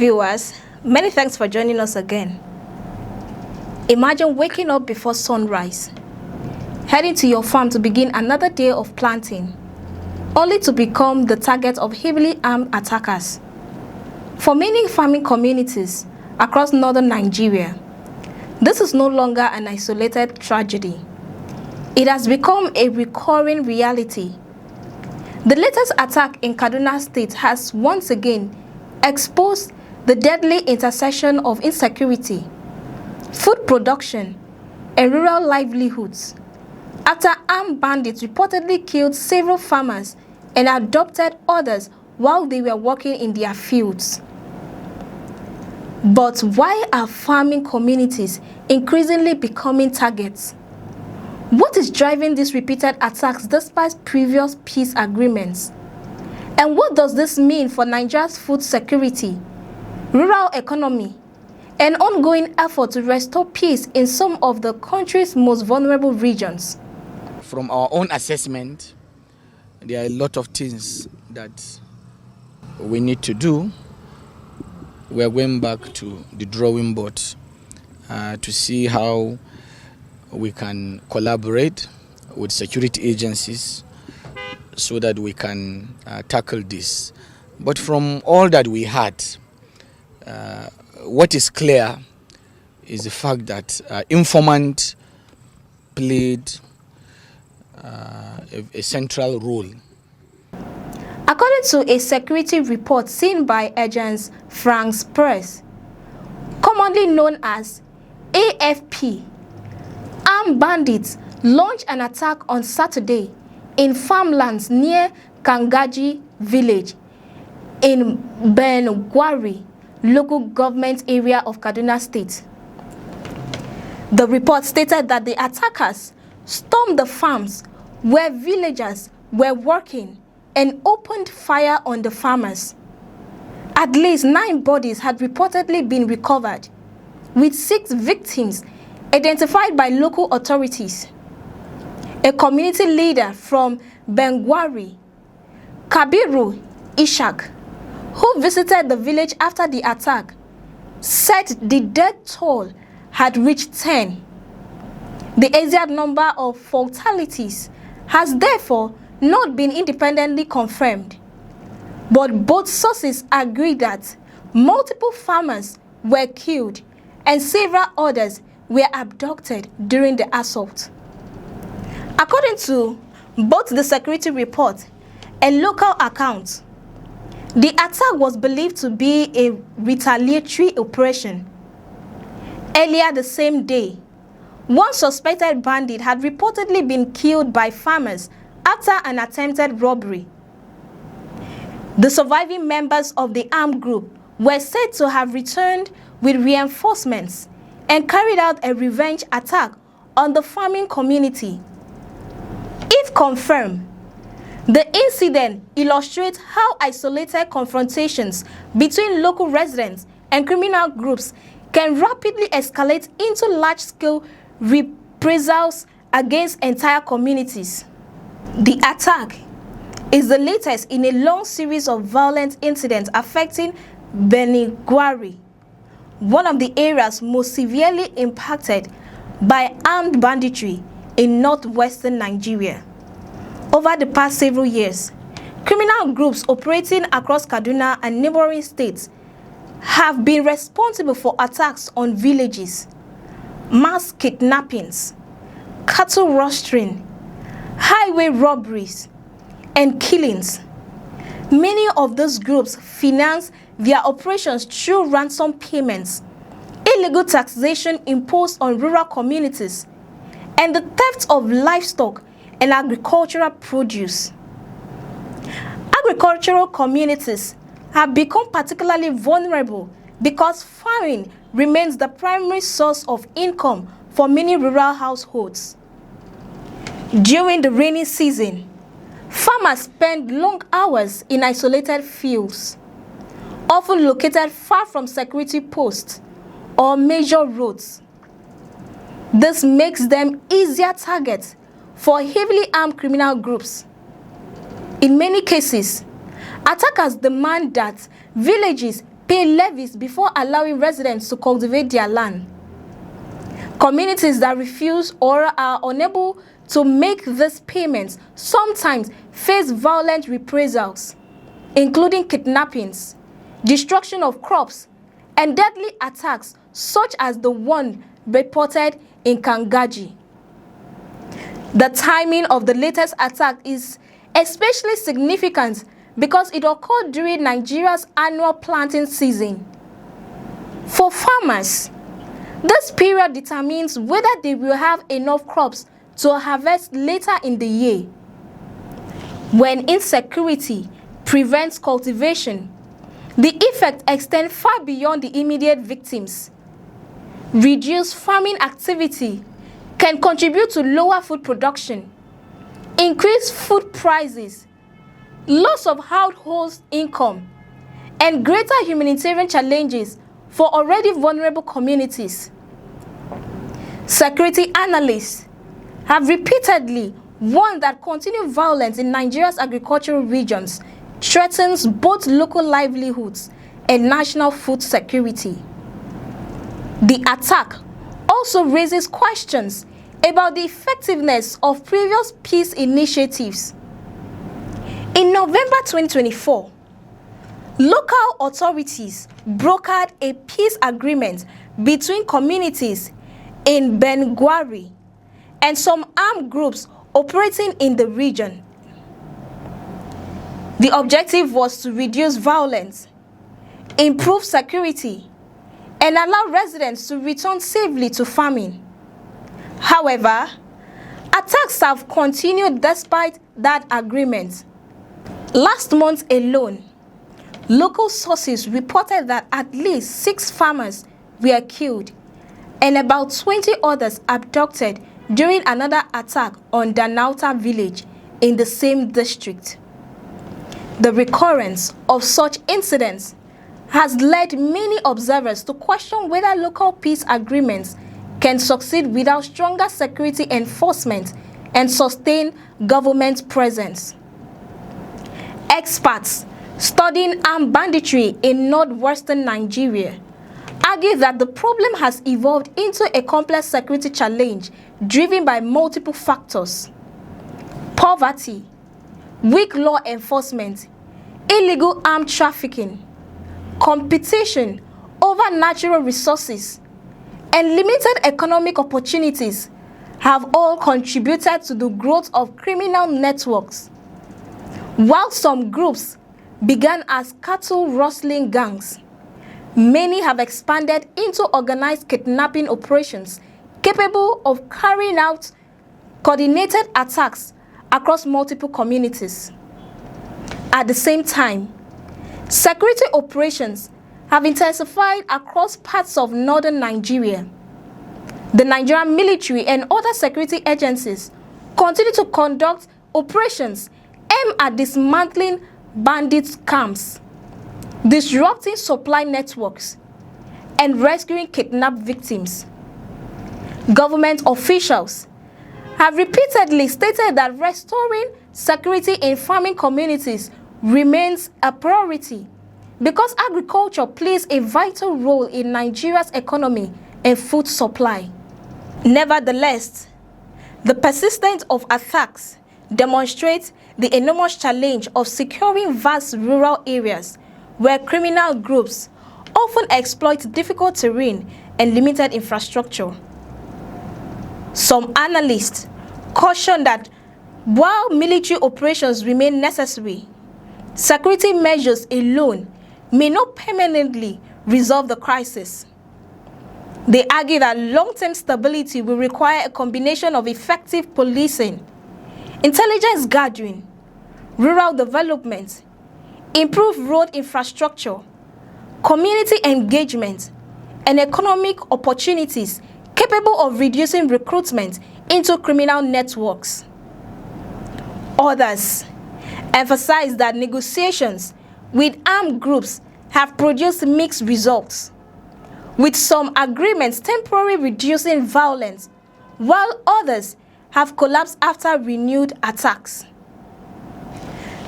viewers, many thanks for joining us again. Imagine waking up before sunrise, heading to your farm to begin another day of planting, only to become the target of heavily armed attackers. For many farming communities across northern Nigeria, this is no longer an isolated tragedy. It has become a recurring reality. The latest attack in Kaduna State has once again exposed the deadly intersection of insecurity, food production, and rural livelihoods, after armed bandits reportedly killed several farmers and abducted others while they were working in their fields. But why are farming communities increasingly becoming targets? What is driving these repeated attacks despite previous peace agreements? And what does this mean for Nigeria's food security, rural economy, and ongoing effort to restore peace in some of the country's most vulnerable regions? From our own assessment, there are a lot of things that we need to do. We are going back to the drawing board to see how we can collaborate with security agencies so that we can tackle this. But from all that we had, what is clear is the fact that informant played a central role. According to a security report seen by Agence France Presse, commonly known as AFP, armed bandits launched an attack on Saturday in farmlands near Kangaji village in Bengwari local government area of Kaduna State. The report stated that the attackers stormed the farms where villagers were working and opened fire on the farmers. At least 9 bodies had reportedly been recovered, with 6 victims identified by local authorities. A community leader from Bengwari, Kabiru Ishak, who visited the village after the attack, said the death toll had reached 10. The exact number of fatalities has therefore not been independently confirmed, but both sources agree that multiple farmers were killed and several others were abducted during the assault. According to both the security report and local accounts, the attack was believed to be a retaliatory operation. Earlier the same day, one suspected bandit had reportedly been killed by farmers after an attempted robbery. The surviving members of the armed group were said to have returned with reinforcements and carried out a revenge attack on the farming community. If confirmed, the incident illustrates how isolated confrontations between local residents and criminal groups can rapidly escalate into large-scale reprisals against entire communities. The attack is the latest in a long series of violent incidents affecting Benigwari, one of the areas most severely impacted by armed banditry in northwestern Nigeria. Over the past several years, criminal groups operating across Kaduna and neighboring states have been responsible for attacks on villages, mass kidnappings, cattle rustling, highway robberies, and killings. Many of those groups finance their operations through ransom payments, illegal taxation imposed on rural communities, and the theft of livestock and agricultural produce. Agricultural communities have become particularly vulnerable because farming remains the primary source of income for many rural households. During the rainy season, farmers spend long hours in isolated fields, often located far from security posts or major roads. This makes them easier targets for heavily armed criminal groups. In many cases, attackers demand that villages pay levies before allowing residents to cultivate their land. Communities that refuse or are unable to make these payments sometimes face violent reprisals, including kidnappings, destruction of crops, and deadly attacks such as the one reported in Kangaji. The timing of the latest attack is especially significant because it occurred during Nigeria's annual planting season. For farmers, this period determines whether they will have enough crops to harvest later in the year. When insecurity prevents cultivation, the effect extends far beyond the immediate victims. Reduced farming activity can contribute to lower food production, increased food prices, loss of household income, and greater humanitarian challenges for already vulnerable communities. Security analysts have repeatedly warned that continued violence in Nigeria's agricultural regions threatens both local livelihoods and national food security. The attack also raises questions about the effectiveness of previous peace initiatives. In November 2024, local authorities brokered a peace agreement between communities in Benguari and some armed groups operating in the region. The objective was to reduce violence, improve security, and allow residents to return safely to farming. However, attacks have continued despite that agreement. Last month alone, local sources reported that at least 6 farmers were killed and about 20 others abducted during another attack on Danauta village in the same district. The recurrence of such incidents has led many observers to question whether local peace agreements can succeed without stronger security enforcement and sustained government presence. Experts studying armed banditry in northwestern Nigeria argue that the problem has evolved into a complex security challenge driven by multiple factors: poverty, weak law enforcement, illegal armed trafficking, competition over natural resources, and limited economic opportunities have all contributed to the growth of criminal networks. While some groups began as cattle rustling gangs, many have expanded into organized kidnapping operations capable of carrying out coordinated attacks across multiple communities. At the same time, security operations have intensified across parts of northern Nigeria. The Nigerian military and other security agencies continue to conduct operations aimed at dismantling bandit camps, disrupting supply networks, and rescuing kidnapped victims. Government officials have repeatedly stated that restoring security in farming communities remains a priority because agriculture plays a vital role in Nigeria's economy and food supply. Nevertheless, the persistence of attacks demonstrates the enormous challenge of securing vast rural areas where criminal groups often exploit difficult terrain and limited infrastructure. Some analysts caution that while military operations remain necessary, security measures alone may not permanently resolve the crisis. They argue that long-term stability will require a combination of effective policing, intelligence gathering, rural development, improved road infrastructure, community engagement, and economic opportunities capable of reducing recruitment into criminal networks. Others emphasize that negotiations with armed groups have produced mixed results, with some agreements temporarily reducing violence, while others have collapsed after renewed attacks.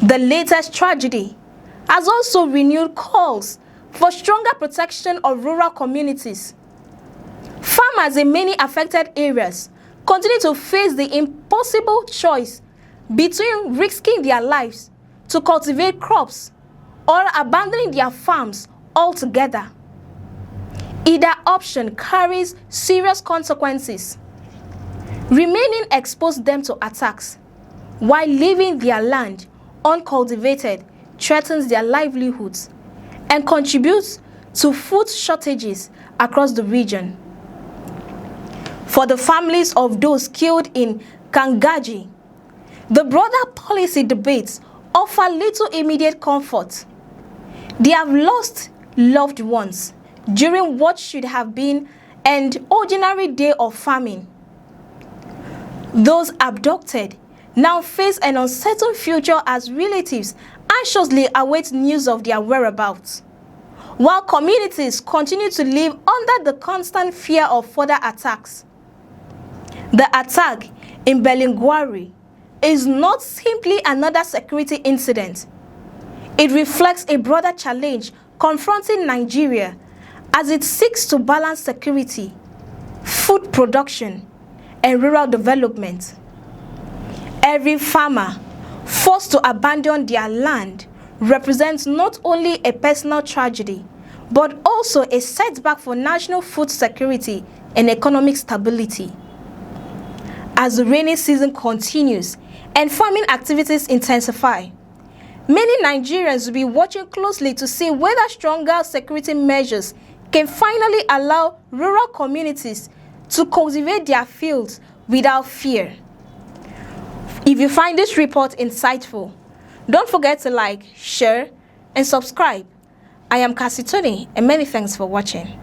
The latest tragedy has also renewed calls for stronger protection of rural communities. Farmers in many affected areas continue to face the impossible choice between risking their lives to cultivate crops or abandoning their farms altogether. Either option carries serious consequences. Remaining exposed them to attacks, while leaving their land uncultivated threatens their livelihoods and contributes to food shortages across the region. For the families of those killed in Kangaji, the broader policy debates offer little immediate comfort. They have lost loved ones during what should have been an ordinary day of famine. Those abducted now face an uncertain future as relatives anxiously await news of their whereabouts, while communities continue to live under the constant fear of further attacks. The attack in Belingwari is not simply another security incident. It reflects a broader challenge confronting Nigeria as it seeks to balance security, food production, and rural development. Every farmer forced to abandon their land represents not only a personal tragedy, but also a setback for national food security and economic stability. As the rainy season continues and farming activities intensify, many Nigerians will be watching closely to see whether stronger security measures can finally allow rural communities to cultivate their fields without fear. If you find this report insightful, don't forget to like, share, and subscribe. I am Cassie Tony, and many thanks for watching.